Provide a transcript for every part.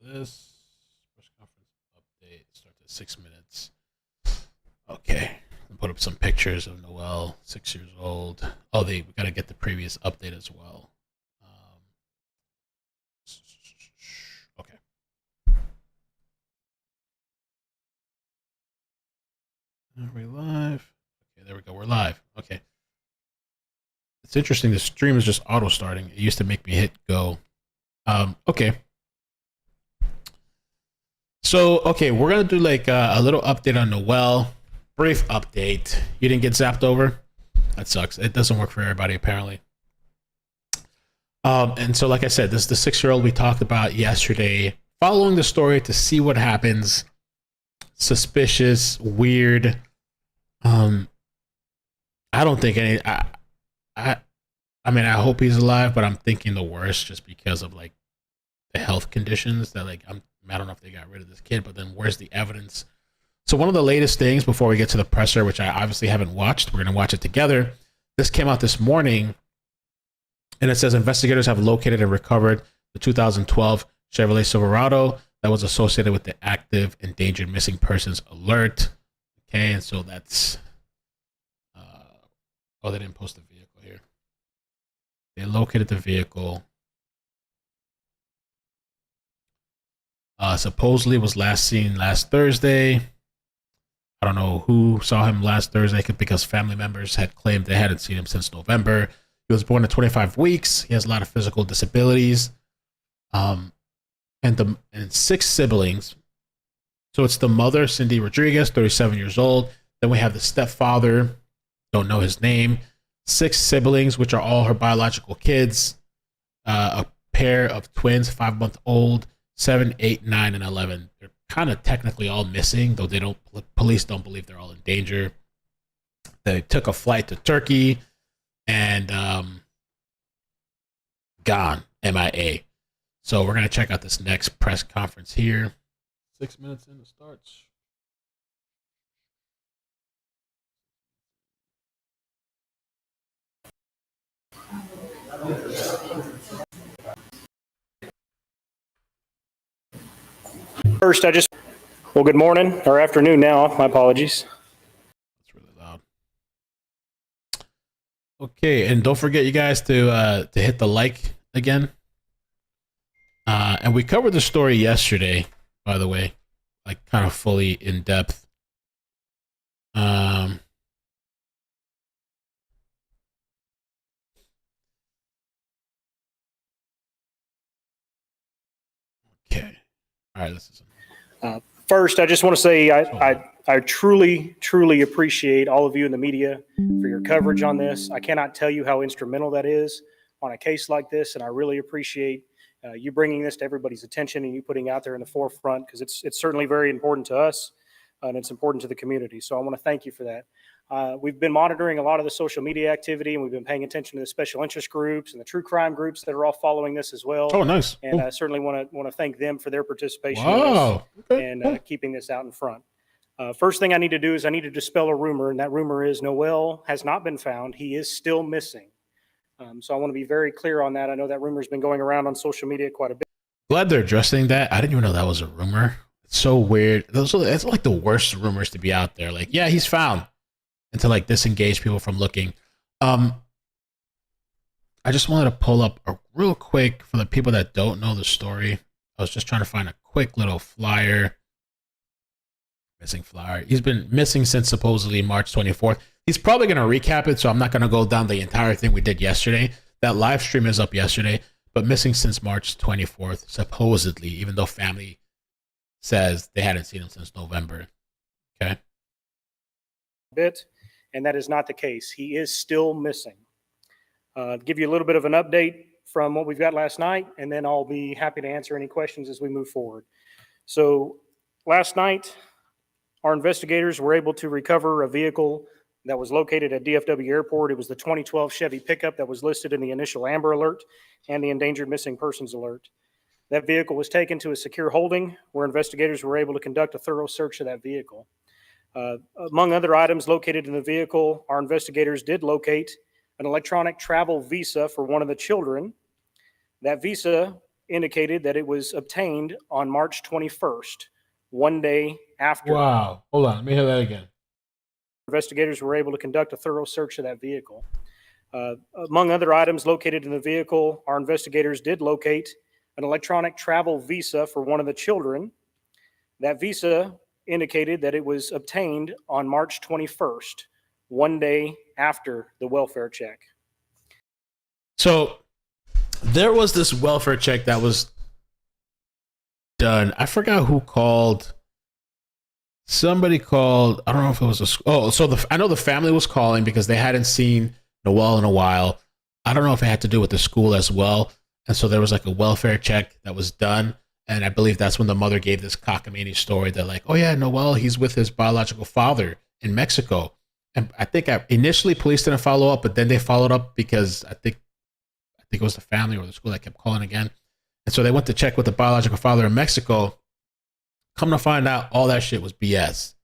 This press conference update starts at 6 minutes. Okay, and put up some pictures of Noel, 6 years old. Oh, we gotta get the previous update as well. Okay. Are we live? Okay, there we go. We're live. Okay. It's interesting. The stream is just auto starting. It used to make me hit go. Okay. So, okay, we're gonna do like a little update on Noel. Brief update. You didn't get zapped over? That sucks. It doesn't work for everybody apparently. And so, like I said, this is the 6-year-old we talked about yesterday. Following the story to see what happens. Suspicious, weird. I don't think any. I mean, I hope he's alive, but I'm thinking the worst just because of like the health conditions that like I don't know if they got rid of this kid, but then where's the evidence? So one of the latest things before we get to the presser, which I obviously haven't watched, we're gonna watch it together. This came out this morning, and it says investigators have located and recovered the 2012 Chevrolet Silverado that was associated with the active endangered missing persons alert. Okay, and so that's oh, they didn't post the vehicle here. They located the vehicle. Supposedly was last seen last Thursday. I don't know who saw him last Thursday because family members had claimed they hadn't seen him since November. He was born at 25 weeks. He has a lot of physical disabilities. And 6 siblings. So it's the mother, Cindy Rodriguez, 37 years old. Then we have the stepfather, don't know his name. 6 siblings, which are all her biological kids. A pair of twins, 5-month-old, 7, 8, 9, and 11. They're kind of technically all missing, though police don't believe they're all in danger. They took a flight to Turkey and gone, MIA. So we're going to check out this next press conference here. 6 minutes in, it starts. First, well, good morning or afternoon now. My apologies. That's really loud. Okay, and don't forget, you guys, to hit the like again. And we covered the story yesterday, by the way, like kind of fully in depth. Okay. All right, let's listen. First, I just want to say I truly, truly appreciate all of you in the media for your coverage on this. I cannot tell you how instrumental that is on a case like this, and I really appreciate you bringing this to everybody's attention and you putting out there in the forefront because it's certainly very important to us and it's important to the community. So I want to thank you for that. We've been monitoring a lot of the social media activity, and we've been paying attention to the special interest groups and the true crime groups that are all following this as well. Oh, nice. And I certainly want to thank them for their participation Wow. in this and keeping this out in front. First thing I need to do is I need to dispel a rumor, and that rumor is Noel has not been found. He is still missing. So I want to be very clear on that. I know that rumor's been going around on social media quite a bit. Glad they're addressing that. I didn't even know that was a rumor. It's so weird. It's like the worst rumors to be out there. Like, yeah, he's found. And to like disengage people from looking. I just wanted to pull up a real quick for the people that don't know the story. I was just trying to find a quick little flyer. Missing flyer. He's been missing since supposedly March 24th. He's probably going to recap it, so I'm not going to go down the entire thing we did yesterday. That live stream is up yesterday, but missing since March 24th, supposedly, even though family says they hadn't seen him since November. Okay. And that is not the case. He is still missing. Give you a little bit of an update from what we've got last night, and then I'll be happy to answer any questions as we move forward. So last night, our investigators were able to recover a vehicle that was located at DFW Airport. It was the 2012 Chevy pickup that was listed in the initial Amber Alert and the Endangered Missing Persons Alert. That vehicle was taken to a secure holding where investigators were able to conduct a thorough search of that vehicle. Among other items located in the vehicle, our investigators did locate an electronic travel visa for one of the children. That visa indicated that it was obtained on March 21st, one day after Wow. Hold on. Let me hear that again. investigators were able to conduct a thorough search of that vehicle. Among other items located in the vehicle, our investigators did locate an electronic travel visa for one of the children. That visa indicated that it was obtained on March 21st, one day after the welfare check. So there was this welfare check that was done. I forgot who called. Somebody called. I don't know if it was I know the family was calling because they hadn't seen Noel in a while. I don't know if it had to do with the school as well. And so there was like a welfare check that was done. And I believe that's when the mother gave this cockamamie story that like, oh yeah, Noel, he's with his biological father in Mexico. And I think initially police didn't follow up, but then they followed up because I think it was the family or the school that kept calling again. And so they went to check with the biological father in Mexico. Come to find out, all that shit was BS.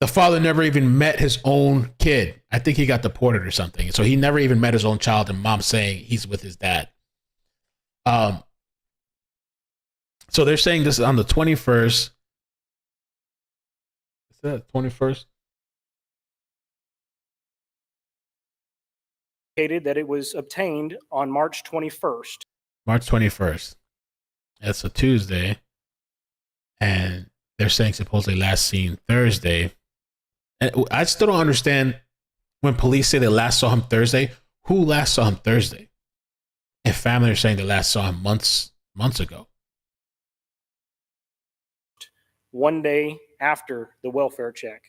The father never even met his own kid. I think he got deported or something. So he never even met his own child, and mom's saying he's with his dad. So they're saying this is on the 21st. Is that 21st? Indicated that it was obtained on March 21st. March 21st. That's a Tuesday. And they're saying supposedly last seen Thursday. And I still don't understand when police say they last saw him Thursday. Who last saw him Thursday? If family are saying they last saw him months ago. One day after the welfare check.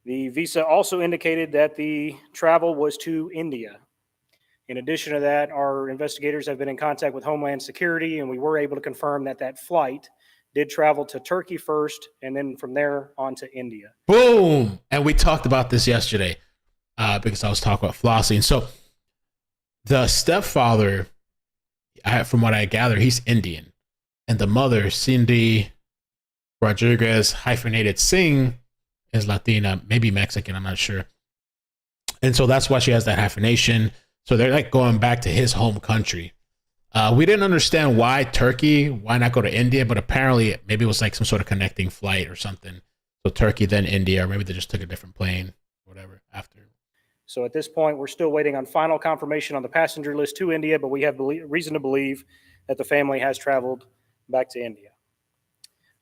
The visa also indicated that the travel was to India. In addition to that, our investigators have been in contact with Homeland Security, and we were able to confirm that that flight did travel to Turkey first, and then from there on to India. Boom! And we talked about this yesterday because I was talking about flossing. So the stepfather, from what I gather, he's Indian. And the mother, Cindy Rodriguez hyphenated Singh, is Latina, maybe Mexican, I'm not sure. And so that's why she has that hyphenation. So they're like going back to his home country. We didn't understand why Turkey, why not go to India, but apparently maybe it was like some sort of connecting flight or something. So Turkey, then India, or maybe they just took a different plane, whatever, after. So at this point, we're still waiting on final confirmation on the passenger list to India, but we have reason to believe that the family has traveled back to India.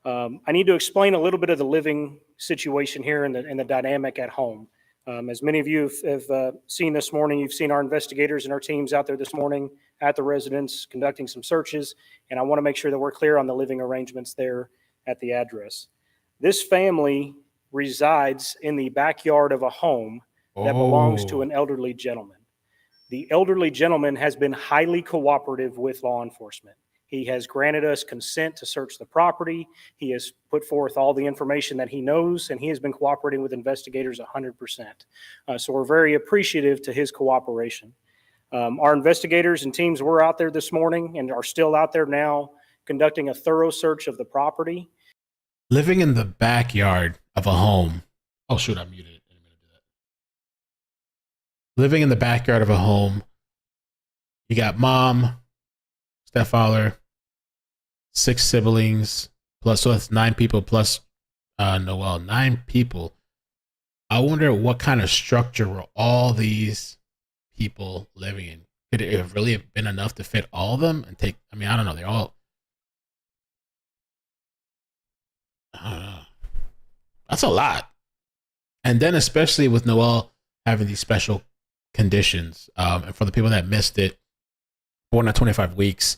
I need to explain a little bit of the living situation here and the dynamic at home. As many of you have seen this morning, you've seen our investigators and our teams out there this morning at the residence conducting some searches, and I want to make sure that we're clear on the living arrangements there at the address. This family resides in the backyard of a home that belongs to an elderly gentleman. The elderly gentleman has been highly cooperative with law enforcement. He has granted us consent to search the property. He has put forth all the information that he knows, and he has been cooperating with investigators 100%. So we're very appreciative to his cooperation. Our investigators and teams were out there this morning and are still out there now conducting a thorough search of the property. Living in the backyard of a home. Oh, shoot, I muted it. I didn't mean to do that. Living in the backyard of a home. You got mom, stepfather, 6 siblings, plus, so that's 9 people plus Noel, 9 people. I wonder what kind of structure were all these people living in. Could it have really been enough to fit all of them and take, I mean, I don't know, they're all, that's a lot. And then especially with Noel having these special conditions, and for the people that missed it, born at 25 weeks,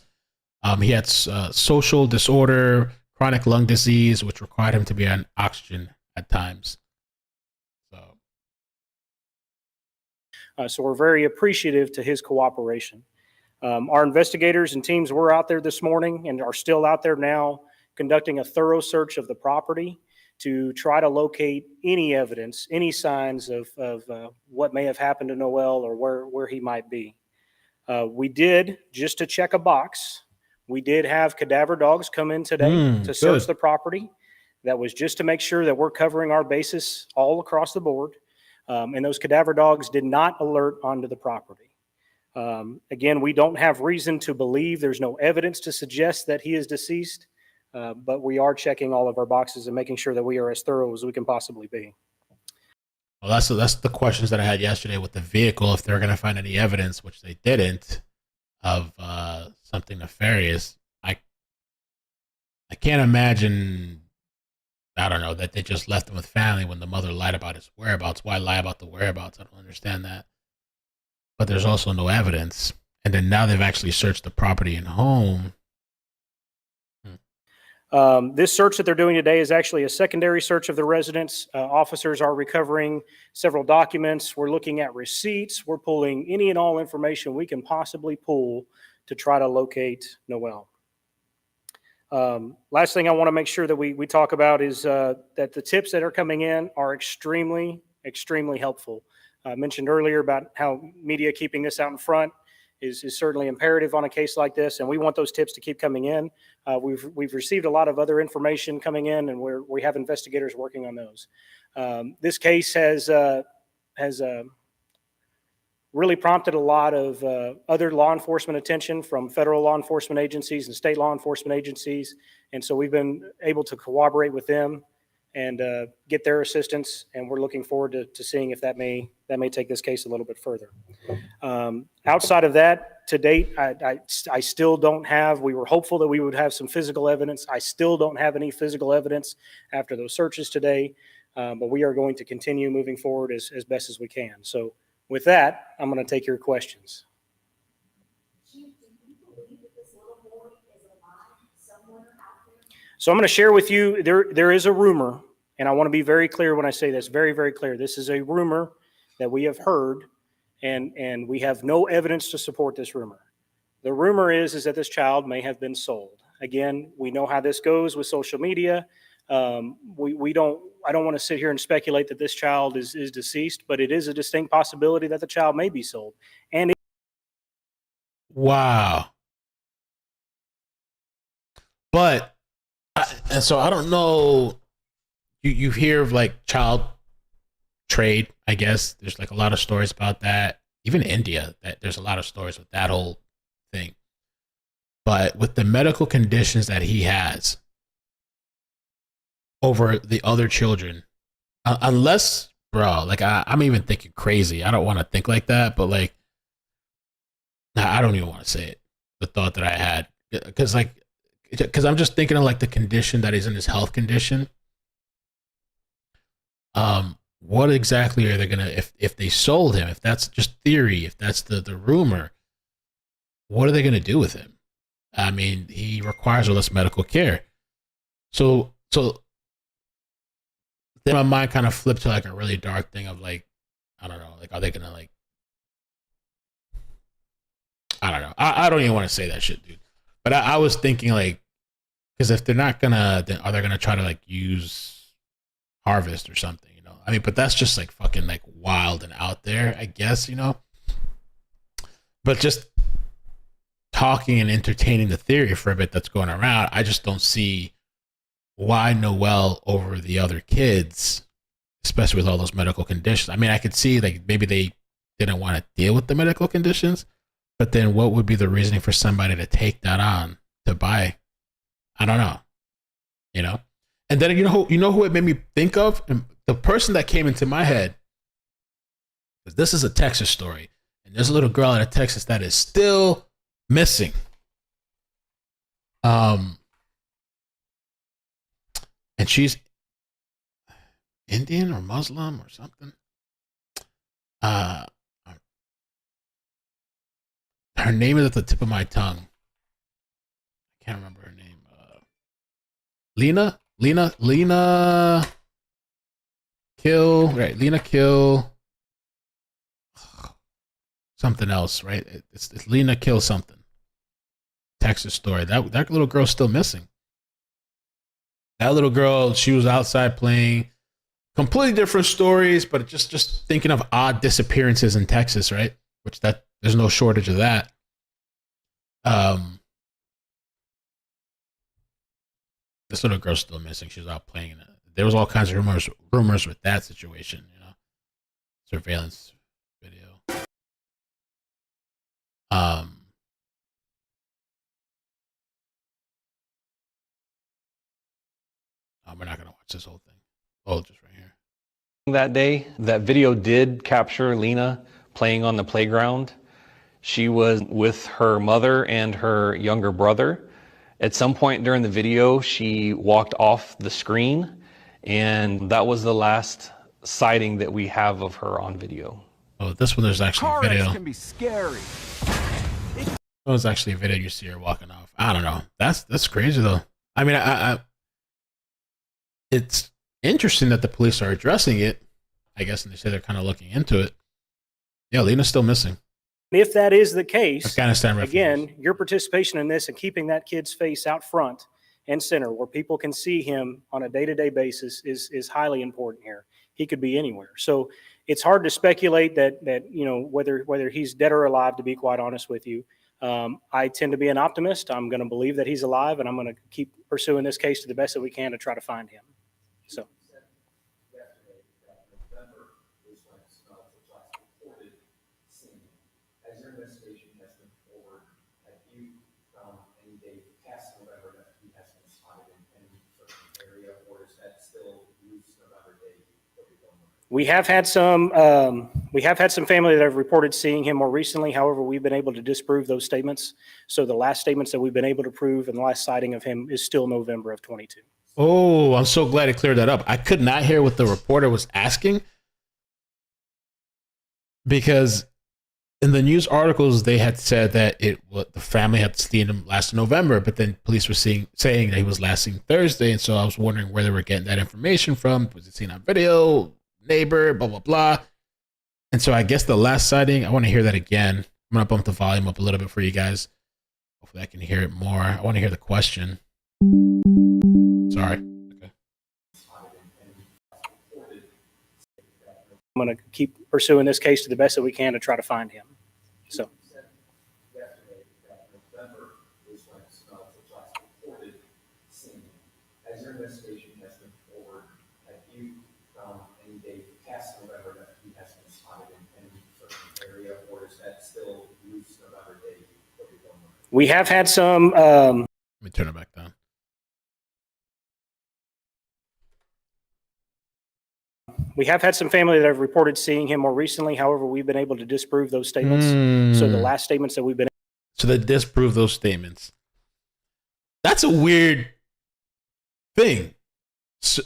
he had social disorder, chronic lung disease, which required him to be on oxygen at times. So we're very appreciative to his cooperation. Our investigators and teams were out there this morning and are still out there now conducting a thorough search of the property to try to locate any evidence, any signs of what may have happened to Noel or where he might be. We did, just to check a box, we did have cadaver dogs come in today to search the property. That was just to make sure that we're covering our bases all across the board. And those cadaver dogs did not alert onto the property. Again, we don't have reason to believe, there's no evidence to suggest that he is deceased, but we are checking all of our boxes and making sure that we are as thorough as we can possibly be. Well, that's the questions that I had yesterday with the vehicle. If they're going to find any evidence, which they didn't, of something nefarious, I can't imagine. I don't know that they just left him with family when the mother lied about his whereabouts. Why lie about the whereabouts? I don't understand that. But there's also no evidence, and then now they've actually searched the property and home. This search that they're doing today is actually a secondary search of the residence. Officers are recovering several documents. We're looking at receipts. We're pulling any and all information we can possibly pull to try to locate Noel. Last thing I want to make sure that we talk about is that the tips that are coming in are extremely, extremely helpful. I mentioned earlier about how media keeping this out in front is certainly imperative on a case like this, and we want those tips to keep coming in. We've received a lot of other information coming in, and we have investigators working on those. This case has really prompted a lot of other law enforcement attention from federal law enforcement agencies and state law enforcement agencies, and so we've been able to cooperate with them and get their assistance, and we're looking forward to seeing if that may take this case a little bit further. Outside of that, to date, I still don't have, we were hopeful that we would have some physical evidence. I still don't have any physical evidence after those searches today, but we are going to continue moving forward as best as we can. So with that, I'm going to take your questions. So I'm going to share with you, there is a rumor, and I want to be very clear when I say this, very, very clear. This is a rumor that we have heard, and we have no evidence to support this rumor. The rumor is that this child may have been sold. Again, we know how this goes with social media. I don't want to sit here and speculate that this child is deceased, but it is a distinct possibility that the child may be sold. And Wow. But and so I don't know. You hear of like child trade, I guess. There's like a lot of stories about that. Even India, there's a lot of stories with that whole thing. But with the medical conditions that he has over the other children, unless, bro, like I'm even thinking crazy. I don't want to think like that, but like, I don't even want to say it. The thought that I had, because I'm just thinking of like the condition that he's in, his health condition. What exactly are they gonna, if they sold him, if that's just theory, if that's the rumor, what are they gonna do with him? I mean, he requires all this medical care. So then my mind kind of flipped to like a really dark thing of like, I don't know, like, are they gonna like, I don't know. I don't even want to say that shit, dude. But I was thinking like, because if they're not gonna, then are they gonna try to like use harvest or something, you know? I mean, but that's just like fucking like wild and out there, I guess, you know? But just talking and entertaining the theory for a bit that's going around, I just don't see why Noel over the other kids, especially with all those medical conditions. I mean, I could see like maybe they didn't want to deal with the medical conditions, but then what would be the reasoning for somebody to take that on to buy? I don't know, you know? And then you know who it made me think of? And the person that came into my head, because this is a Texas story, and there's a little girl out of Texas that is still missing. And she's Indian or Muslim or something. Her name is at the tip of my tongue. I can't remember her name. Lena Kill, right? Lena Kill something else, right? It's Lena Kill something. Texas story. That little girl's still missing. That little girl, she was outside playing. Completely different stories, but just thinking of odd disappearances in Texas, right? Which there's no shortage of that. This little girl's still missing. She was out playing. There was all kinds of rumors with that situation, you know, surveillance video. We're not gonna watch this whole thing. Oh, just right here. That day, that video did capture Lena playing on the playground. She was with her mother and her younger brother. At some point during the video, she walked off the screen, and that was the last sighting that we have of her on video. Oh, this one there's actually a video. Can be scary. It was actually a video you see her walking off. I don't know. That's crazy though. I mean, I it's interesting that the police are addressing it, I guess, and they say they're kind of looking into it. Yeah, Lena's still missing. If that is the case, Afghanistan refugees. Again, your participation in this and keeping that kid's face out front and center where people can see him on a day-to-day basis is highly important here. He could be anywhere. So it's hard to speculate that whether he's dead or alive, to be quite honest with you. I tend to be an optimist. I'm going to believe that he's alive, and I'm going to keep pursuing this case to the best that we can to try to find him. So. As your investigation has moved forward, have you found any date past November that he has been spotted in any certain area, or is that still loose November date that we don't know? We have had some family that have reported seeing him more recently. However, we've been able to disprove those statements. So the last statements that we've been able to prove and the last sighting of him is still November of 22. Oh, I'm so glad it cleared that up. I could not hear what the reporter was asking because in the news articles, they had said that the family had seen him last November, but then police were saying that he was last seen Thursday. And so I was wondering where they were getting that information from. Was it seen on video, neighbor, blah, blah, blah. And so I guess the last sighting, I want to hear that again. I'm going to bump the volume up a little bit for you guys. Hopefully I can hear it more. I want to hear the question. Sorry. Okay. I'm going to keep pursuing this case to the best that we can to try to find him. So. As your investigation has moved forward, have you found any date past November that he has been spotted in any certain area, or is that still loose November date that we don't know? We have had some. Let me turn it back down. We have had some family that have reported seeing him more recently. However, we've been able to disprove those statements. So the last statements that we've been. So they disprove those statements. That's a weird thing. So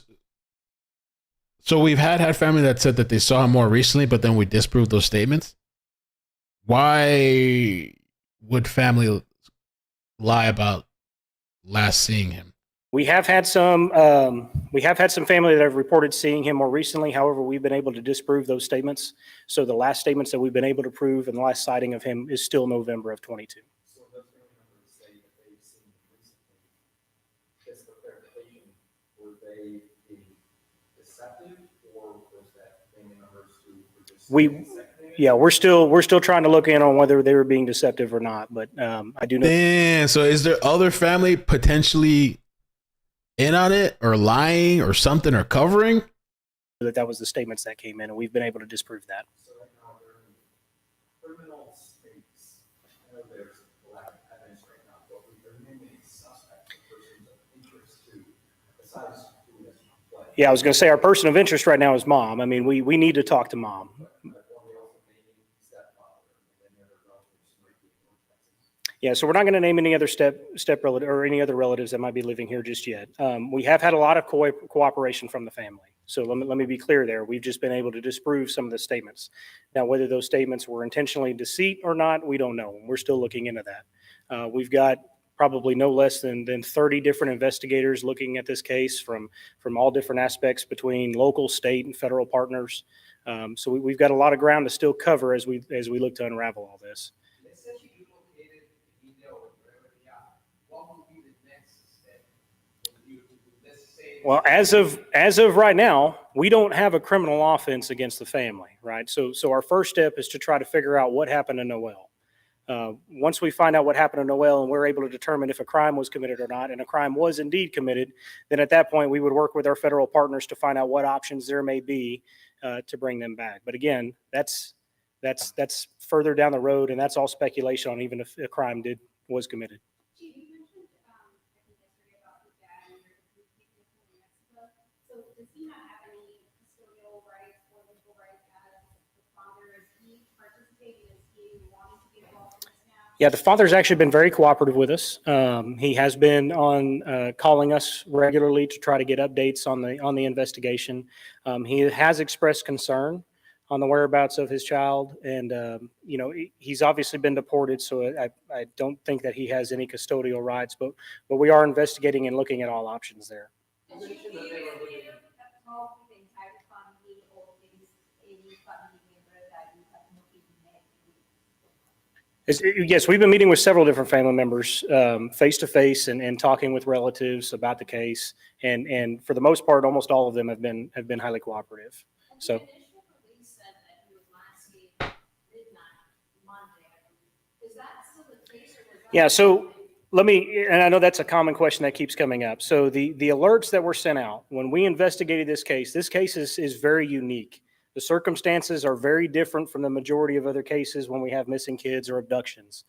we've had family that said that they saw him more recently, but then we disproved those statements. Why would family lie about last seeing him? We have had some family that have reported seeing him more recently. However, we've been able to disprove those statements. So the last statements that we've been able to prove and the last sighting of him is still November of 22. So those family members say that they've seen him recently. Just for clarification, were they being deceptive, or was that family members who were just Yeah, we're still trying to look in on whether they were being deceptive or not. But I do know. Damn. So is there other family potentially in on it or lying or something or covering? That was the statements that came in, and we've been able to disprove that. So right now, they're in criminal states. I know there's a lack of evidence right now, but we are naming suspects or persons of interest to, besides who has play. Yeah, I was going to say our person of interest right now is mom. I mean, we need to talk to mom. Yeah, so we're not going to name any other step relative or any other relatives that might be living here just yet. We have had a lot of cooperation from the family. So let me be clear there. We've just been able to disprove some of the statements. Now, whether those statements were intentionally deceit or not, we don't know. We're still looking into that. We've got probably no less than 30 different investigators looking at this case from all different aspects between local, state, and federal partners. So we've got a lot of ground to still cover as we look to unravel all this. Well, as of right now, we don't have a criminal offense against the family, right? So our first step is to try to figure out what happened to Noel. Once we find out what happened to Noel and we're able to determine if a crime was committed or not, and a crime was indeed committed, then at that point we would work with our federal partners to find out what options there may be to bring them back. But again, that's That's further down the road, and that's all speculation on even if a crime was committed. Chief, you mentioned, I think yesterday about your dad and your people in Mexico. So does he not have any custodial rights or legal rights as the father? Is he participating? Is he wanting to be involved in this now? Yeah, the father's actually been very cooperative with us. He has been on calling us regularly to try to get updates on the investigation. He has expressed concern on the whereabouts of his child, and he's obviously been deported, so I don't think that he has any custodial rights. But we are investigating and looking at all options there. Yes, we've been meeting with several different family members face to face and talking with relatives about the case, and for the most part, almost all of them have been highly cooperative. So. The initial release said that he was last seen midnight Monday. Is that still the case? Yeah, so let me, and I know that's a common question that keeps coming up. So the alerts that were sent out when we investigated this case is very unique. The circumstances are very different from the majority of other cases when we have missing kids or abductions.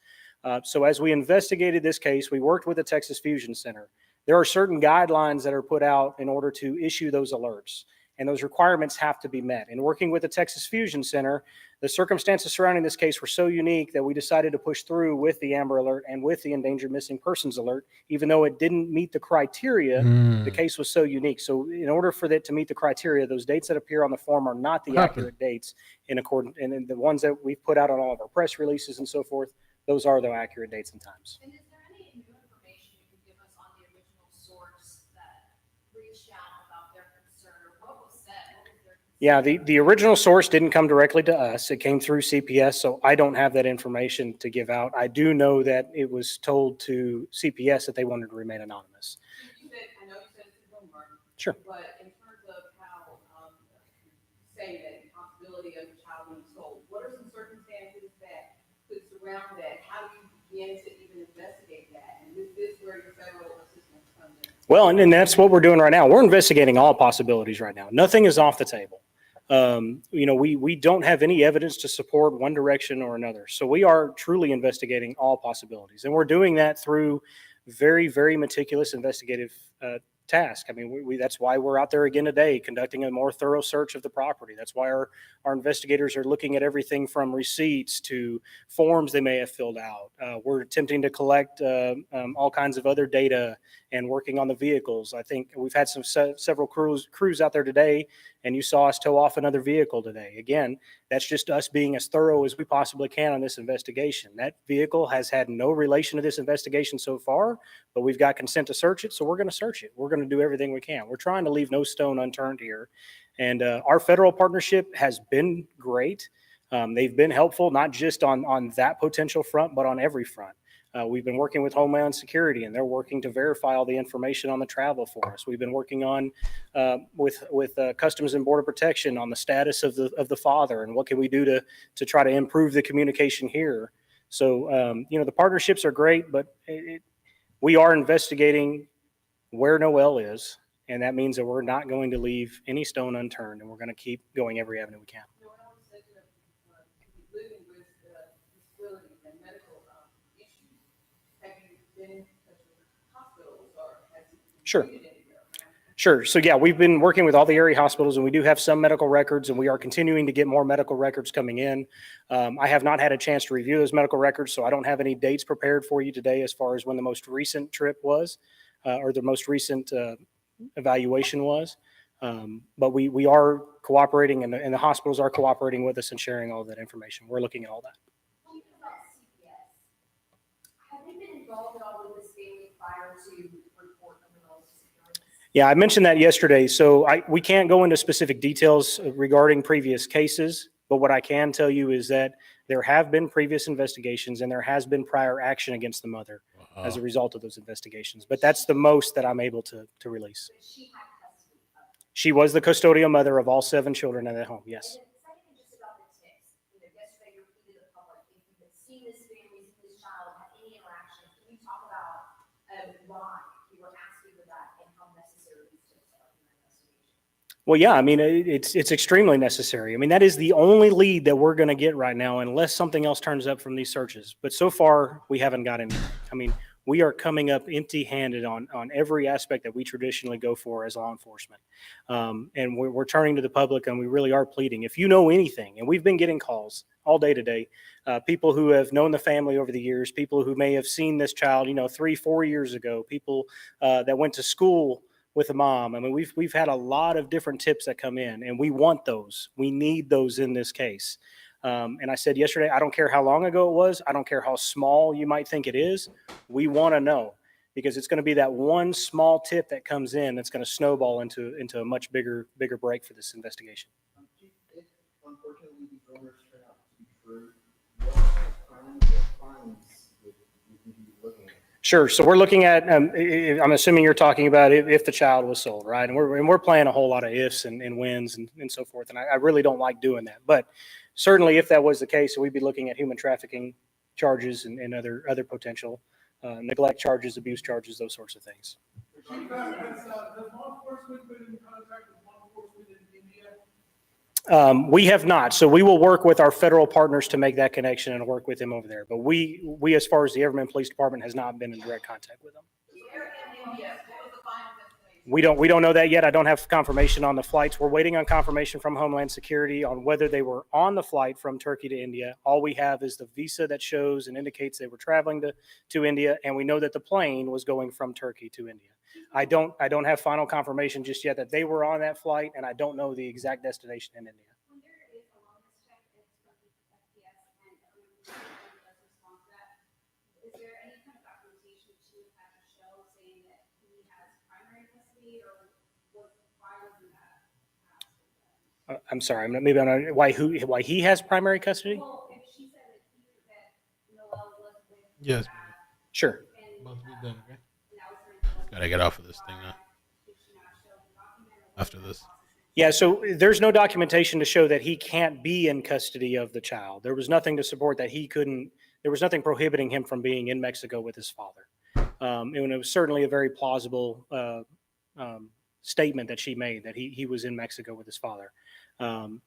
So as we investigated this case, we worked with the Texas Fusion Center. There are certain guidelines that are put out in order to issue those alerts, and those requirements have to be met. In working with the Texas Fusion Center, the circumstances surrounding this case were so unique that we decided to push through with the Amber Alert and with the Endangered Missing Persons Alert, even though it didn't meet the criteria. The case was so unique. So in order for it to meet the criteria, those dates that appear on the form are not the accurate dates in accordance, and the ones that we've put out on all of our press releases and so forth, those are the accurate dates and times. And is there any new information you can give us on the original source that reached out about their concern? What was said? What was their concern? Yeah, the original source didn't come directly to us. It came through CPS, so I don't have that information to give out. I do know that it was told to CPS that they wanted to remain anonymous. I know you said it's a rumor. Sure. But in terms of how saying that the possibility of a child being sold, what are some circumstances that could surround that? How do you begin to even investigate that? And is this where your federal assistance comes in? Well, and that's what we're doing right now. We're investigating all possibilities right now. Nothing is off the table. We don't have any evidence to support one direction or another. So we are truly investigating all possibilities. And we're doing that through very, very meticulous investigative task. I mean, that's why we're out there again today conducting a more thorough search of the property. That's why our investigators are looking at everything from receipts to forms they may have filled out. We're attempting to collect all kinds of other data and working on the vehicles. I think we've had several crews out there today, and you saw us tow off another vehicle today. Again, that's just us being as thorough as we possibly can on this investigation. That vehicle has had no relation to this investigation so far, but we've got consent to search it, so we're going to search it. We're going to do everything we can. We're trying to leave no stone unturned here. And our federal partnership has been great. They've been helpful, not just on that potential front, but on every front. We've been working with Homeland Security, and they're working to verify all the information on the travel for us. We've been working on with Customs and Border Protection on the status of the father and what can we do to try to improve the communication here. So the partnerships are great, but we are investigating where Noel is, and that means that we're not going to leave any stone unturned, and we're going to keep going every avenue we can. Noel said to be living with disabilities and medical issues. Have you been in touch with hospitals or has he Sure. treated anywhere? Sure. So yeah, we've been working with all the area hospitals, and we do have some medical records, and we are continuing to get more medical records coming in. I have not had a chance to review those medical records, so I don't have any dates prepared for you today as far as when the most recent trip was or the most recent evaluation was. But we are cooperating, and the hospitals are cooperating with us and sharing all that information. We're looking at all that. Tell me about CPS. Have they been involved at all with this family prior to report criminal disappearance? Yeah, I mentioned that yesterday. So we can't go into specific details regarding previous cases, but what I can tell you is that there have been previous investigations and there has been prior action against the mother as a result of those investigations. But that's the most that I'm able to release. But she had custody of it. She was the custodial mother of all 7 children at that home, yes. And then second, just about the tips. Yesterday you repeated to the public, if you had seen this family, this child, had any interaction, can you talk about why you were asking for that and how necessary these tips are in your investigation? Well, yeah, I mean, it's extremely necessary. I mean, that is the only lead that we're going to get right now, unless something else turns up from these searches. But so far, we haven't got anything. I mean, we are coming up empty-handed on every aspect that we traditionally go for as law enforcement, and we're turning to the public, and we really are pleading. If you know anything, and we've been getting calls all day today, people who have known the family over the years, people who may have seen this child, 3-4 years ago, people that went to school with a mom. I mean, we've had a lot of different tips that come in, and we want those. We need those in this case. And I said yesterday, I don't care how long ago it was. I don't care how small you might think it is. We want to know, because it's going to be that one small tip that comes in that's going to snowball into a much bigger break for this investigation. Chief, if unfortunately these rumors turn out to be true, what kind of crimes or fines would you be looking at? Sure. So we're looking at, I'm assuming you're talking about if the child was sold, right? And we're playing a whole lot of ifs and whens and so forth. And I really don't like doing that. But certainly if that was the case, we'd be looking at human trafficking charges and other potential neglect charges, abuse charges, those sorts of things. Has law enforcement been in contact with law enforcement in India? We have not. So we will work with our federal partners to make that connection and work with them over there. But we as far as the Everman Police Department, has not been in direct contact with them. We don't know that yet. I don't have confirmation on the flights. We're waiting on confirmation from Homeland Security on whether they were on the flight from Turkey to India. All we have is the visa that shows and indicates they were traveling to India, and we know that the plane was going from Turkey to India. I don't have final confirmation just yet that they were on that flight, and I don't know the exact destination in India. When there is a wellness check, it's from the FPS and does respond to that. Is there any kind of documentation to have to show saying that he has primary custody, or why wasn't that? I'm sorry. Maybe I'm not, why he has primary custody? Well, if she said that Noel was with Yes. Sure. and Both be done, okay? that was her Gotta get off of this thing now. did she not show the document? After this. Yeah, so there's no documentation to show that he can't be in custody of the child. There was nothing to support that he couldn't, there was nothing prohibiting him from being in Mexico with his father. And it was certainly a very plausible statement that she made, that he was in Mexico with his father. And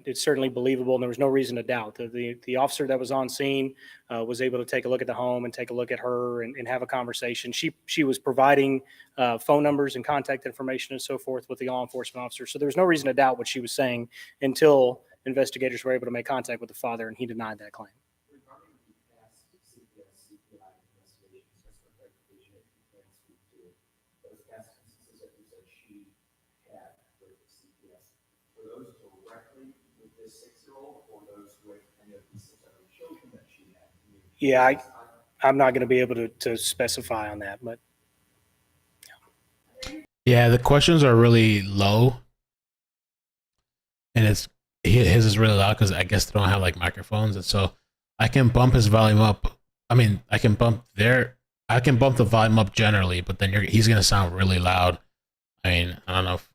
it's certainly believable, and there was no reason to doubt. The officer that was on scene was able to take a look at the home and take a look at her and have a conversation. She was providing phone numbers and contact information and so forth with the law enforcement officer. So there was no reason to doubt what she was saying until investigators were able to make contact with the father, and he denied that claim. Regarding the past CPS, CPI investigations, just for clarification, if you can speak to it, those past instances that you said she had with the CPS, were those directly with this 6-year-old, or those with any of the 6 other children that she had? Yeah, I'm not going to be able to specify on that, but Yeah, the questions are really low, and his is really loud because I guess they don't have like microphones, and so I can bump his volume up. I mean, I can bump the volume up generally, but then he's gonna sound really loud. I mean, I don't know if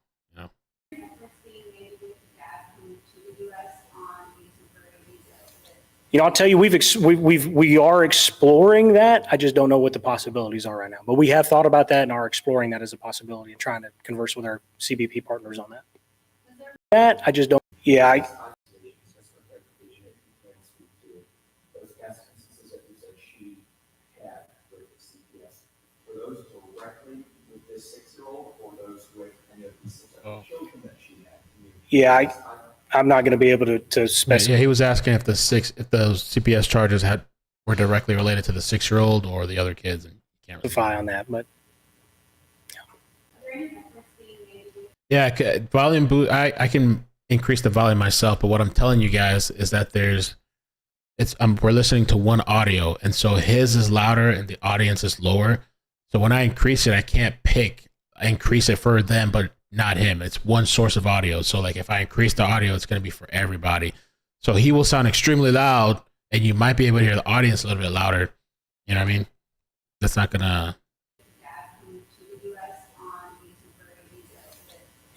I'll tell you, we are exploring that. I just don't know what the possibilities are right now. But we have thought about that and are exploring that as a possibility and trying to converse with our CBP partners on that. That I just don't. Yeah, Just for clarification, if you can speak to it, those past instances that you said she had with the CPS, were those directly with this 6-year-old, or those with any of the 6 other children that she had? Yeah, I'm not going to be able to specify. Yeah, he was asking if those CPS charges were directly related to the 6-year-old or the other kids, and you can't really On that, but yeah, volume boost. I can increase the volume myself, but what I'm telling you guys is that we're listening to one audio, and so his is louder and the audience is lower. So when I increase it, I can't increase it for them, but not him. It's one source of audio. So like if I increase the audio, it's going to be for everybody. So he will sound extremely loud, and you might be able to hear the audience a little bit louder. You know what I mean? That's not gonna.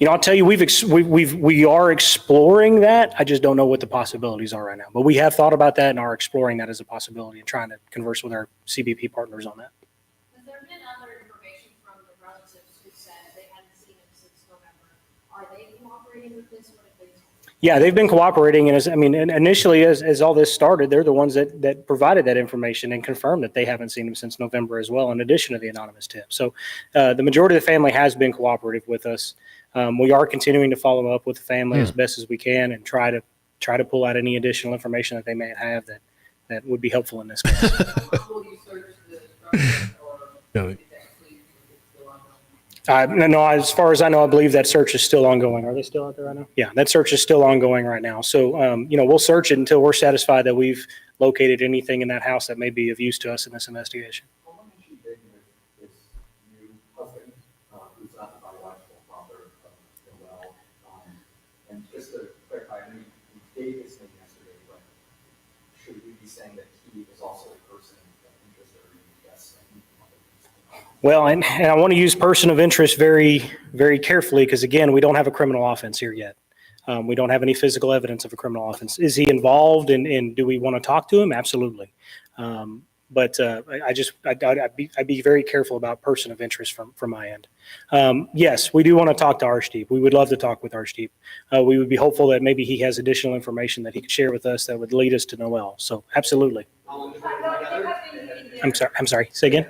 I'll tell you, we are exploring that. I just don't know what the possibilities are right now. But we have thought about that and are exploring that as a possibility and trying to converse with our CBP partners on that. Has there been other information from the relatives who said they hadn't seen him since November? Are they cooperating with this? What have they told you? Yeah, they've been cooperating, and initially as all this started, they're the ones that provided that information and confirmed that they haven't seen him since November as well, in addition to the anonymous tip. So the majority of the family has been cooperative with us. We are continuing to follow up with the family as best as we can and try to pull out any additional information that they may have that would be helpful in this case. How will you search the structure or Yeah. is that FLEES still ongoing? No, as far as I know, I believe that search is still ongoing. Are they still out there right now? Yeah, that search is still ongoing right now. So, we'll search it until we're satisfied that we've located anything in that house that may be of use to us in this investigation. How long has she been with this new husband, who's not the biological father of Noel? And just to clarify, I know you gave this name yesterday, but should we be saying that he is also a person of interest, or yes? Well, and I want to use person of interest very, very carefully because, again, we don't have a criminal offense here yet. We don't have any physical evidence of a criminal offense. Is he involved, and do we want to talk to him? Absolutely. But I'd be very careful about person of interest from my end. Yes, we do want to talk to Arshdeep. We would love to talk with Arshdeep. We would be hopeful that maybe he has additional information that he could share with us that would lead us to Noel. So absolutely. How long have they been together? I'm sorry. Say again.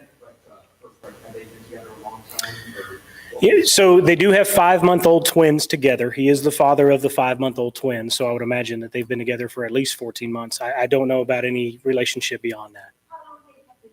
First part, have they been together a long time? Or? Yeah, so they do have 5-month-old twins together. He is the father of the 5-month-old twins. So I would imagine that they've been together for at least 14 months. I don't know about any relationship beyond that. How long they have been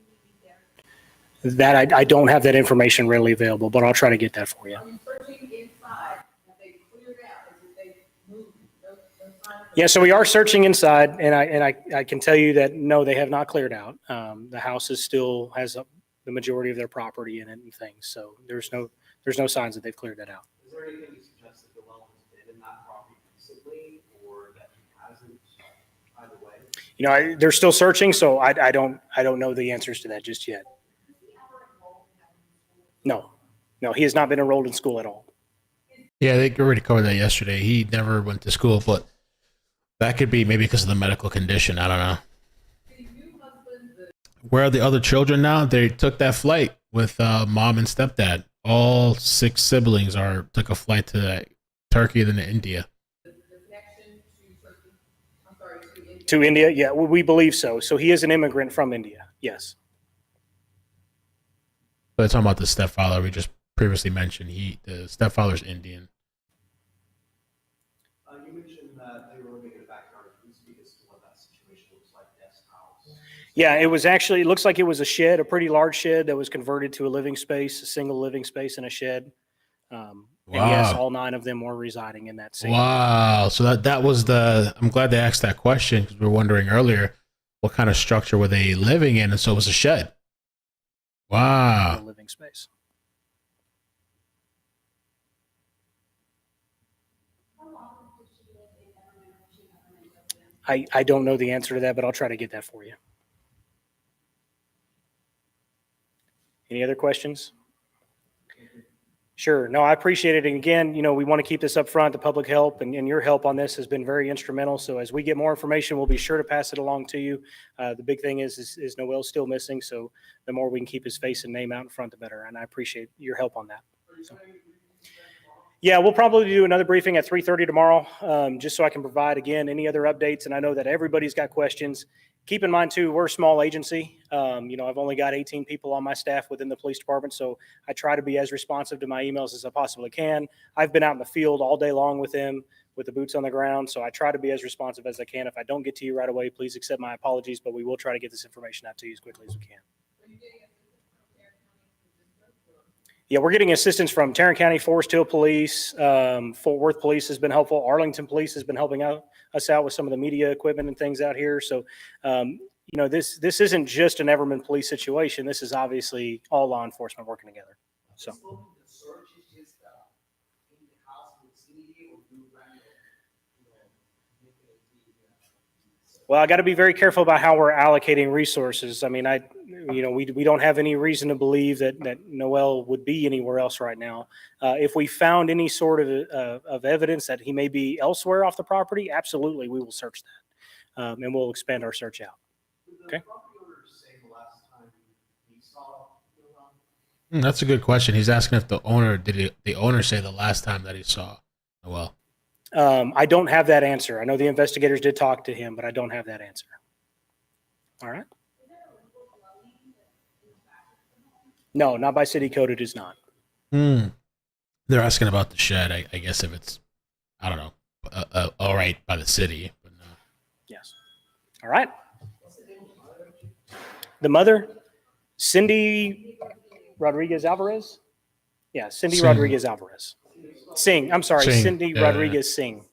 living there? That I don't have that information readily available, but I'll try to get that for you. Are you searching inside? Have they cleared out? Is it they moved? No signs of- Yeah, so we are searching inside, and I can tell you that no, they have not cleared out. The house is still has the majority of their property in it and things. So there's no signs that they've cleared that out. Is there anything to suggest that Noel has been in that property recently, or that he hasn't? Either way. They're still searching, so I don't know the answers to that just yet. Was he ever involved in having school? No, he has not been enrolled in school at all. Yeah, they already covered that yesterday. He never went to school, but that could be maybe because of the medical condition. I don't know. The new husband, the Where are the other children now? They took that flight with mom and stepdad. All 6 siblings took a flight to Turkey, then to India. connection to Turkey, I'm sorry, to India. To India? Yeah, we believe so. So he is an immigrant from India. Yes. But talking about the stepfather we just previously mentioned, the stepfather's Indian. You mentioned that they were living in a backyard. Can you speak as to what that situation looks like? Guest house. Yeah, it looks like it was a shed, a pretty large shed that was converted to a living space, a single living space in a shed. And yes, Wow. all 9 of them were residing in that same. Wow. So that was I'm glad they asked that question because we were wondering earlier what kind of structure were they living in, and so it was a shed. Wow. Living space. How long did she live in Everman when she never mentioned I don't know the answer to that, but I'll try to get that for you. Any other questions? Sure. No, I appreciate it. And again, we want to keep this up front. The public help and your help on this has been very instrumental. So as we get more information, we'll be sure to pass it along to you. The big thing is Noel's still missing. So the more we can keep his face and name out in front, the better. And I appreciate your help on that. So. Yeah, we'll probably do another briefing at 3:30 tomorrow, just so I can provide, again, any other updates. And I know that everybody's got questions. Keep in mind, too, we're a small agency. I've only got 18 people on my staff within the police department, so I try to be as responsive to my emails as I possibly can. I've been out in the field all day long with them, with the boots on the ground, so I try to be as responsive as I can. If I don't get to you right away, please accept my apologies, but we will try to get this information out to you as quickly as we can. Yeah, we're getting assistance from Tarrant County, Forest Hill Police, Fort Worth Police has been helpful. Arlington Police has been helping us out with some of the media equipment and things out here. So, this isn't just an Everman police situation. This is obviously all law enforcement working together. So. Well, I got to be very careful about how we're allocating resources. I mean, we don't have any reason to believe that Noel would be anywhere else right now. If we found any sort of evidence that he may be elsewhere off the property, absolutely, we will search that, and we'll expand our search out. Okay. That's a good question. He's asking if the owner say the last time that he saw Noel. I don't have that answer. I know the investigators did talk to him, but I don't have that answer. All right. No, not by city code. It is not. They're asking about the shed. I guess if it's, I don't know, all right by the city, but no. Yes. All right. The mother, Cindy Rodriguez-Alverez. Yeah, Cindy Singh. Rodriguez-Alvarez. Singh. I'm sorry, Singh. Cindy Rodriguez Singh.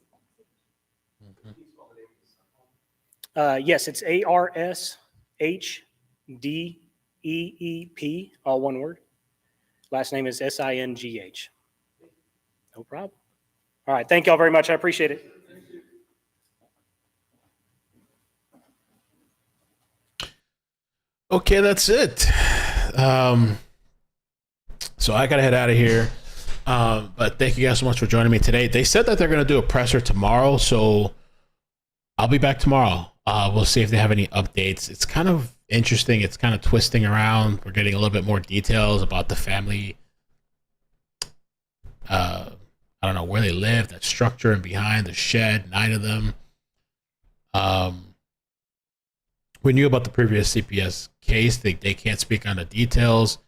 Yes, it's ARSHDEEP, all one word. Last name is SINGH. No problem. All right. Thank y'all very much. I appreciate it. Okay, that's it. So I gotta head out of here. But thank you guys so much for joining me today. They said that they're gonna do a presser tomorrow, so I'll be back tomorrow. We'll see if they have any updates. It's kind of interesting. It's kind of twisting around. We're getting a little bit more details about the family. I don't know where they live, that structure, and behind the shed, 9 of them. We knew about the previous CPS case. They can't speak on the details.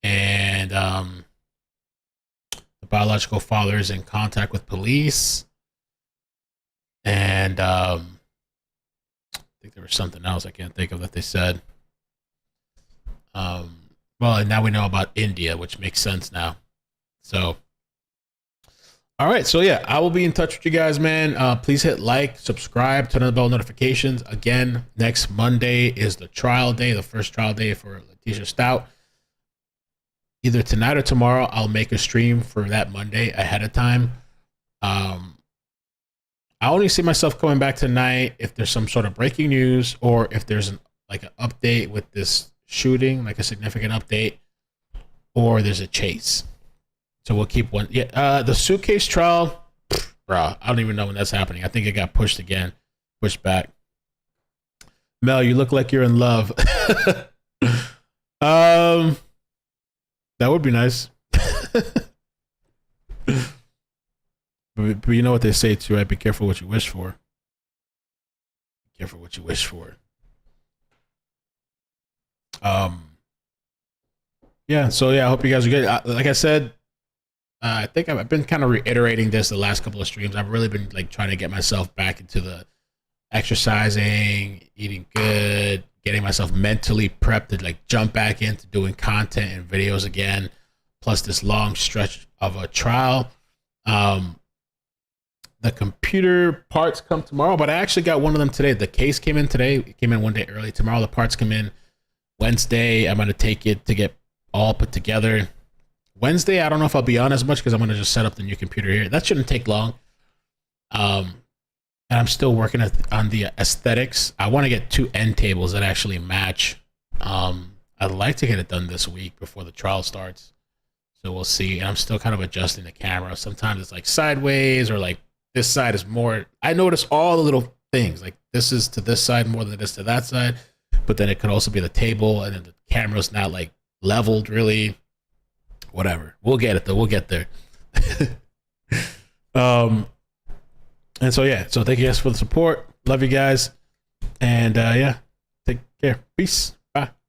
And the biological father is in contact with police. And I think there was something else I can't think of that they said. Well, and now we know about India, which makes sense now. So, all right. So, yeah, I will be in touch with you guys, man. Please hit like, subscribe, turn on the bell notifications. Again, next Monday is the trial day, the first trial day for Letitia Stout. Either tonight or tomorrow, I'll make a stream for that Monday ahead of time. I only see myself coming back tonight if there's some sort of breaking news or if there's an update with this shooting, like a significant update, or there's a chase. So we'll keep one. Yeah, the suitcase trial, bro, I don't even know when that's happening. I think it got pushed back. Mel, you look like you're in love. That would be nice. But you know what they say too, right? Be careful what you wish for. Be careful what you wish for. Yeah, so yeah, I hope you guys are good. Like I said, I think I've been kind of reiterating this the last couple of streams. I've really been like trying to get myself back into the exercising, eating good, getting myself mentally prepped to like jump back into doing content and videos again, plus this long stretch of a trial. The computer parts come tomorrow, but I actually got one of them today. The case came in today. It came in one day early. Tomorrow the parts come in. Wednesday, I'm going to take it to get all put together. Wednesday, I don't know if I'll be on as much because I'm going to just set up the new computer here. That shouldn't take long. And I'm still working on the aesthetics. I want to get 2 end tables that actually match. I'd like to get it done this week before the trial starts. So we'll see. And I'm still kind of adjusting the camera. Sometimes it's like sideways or like this side is more. I notice all the little things. Like this is to this side more than it is to that side. But then it could also be the table and then the camera's not like leveled really. Whatever. We'll get it though. We'll get there. And so yeah. So thank you guys for the support. Love you guys. And yeah. Take care. Peace.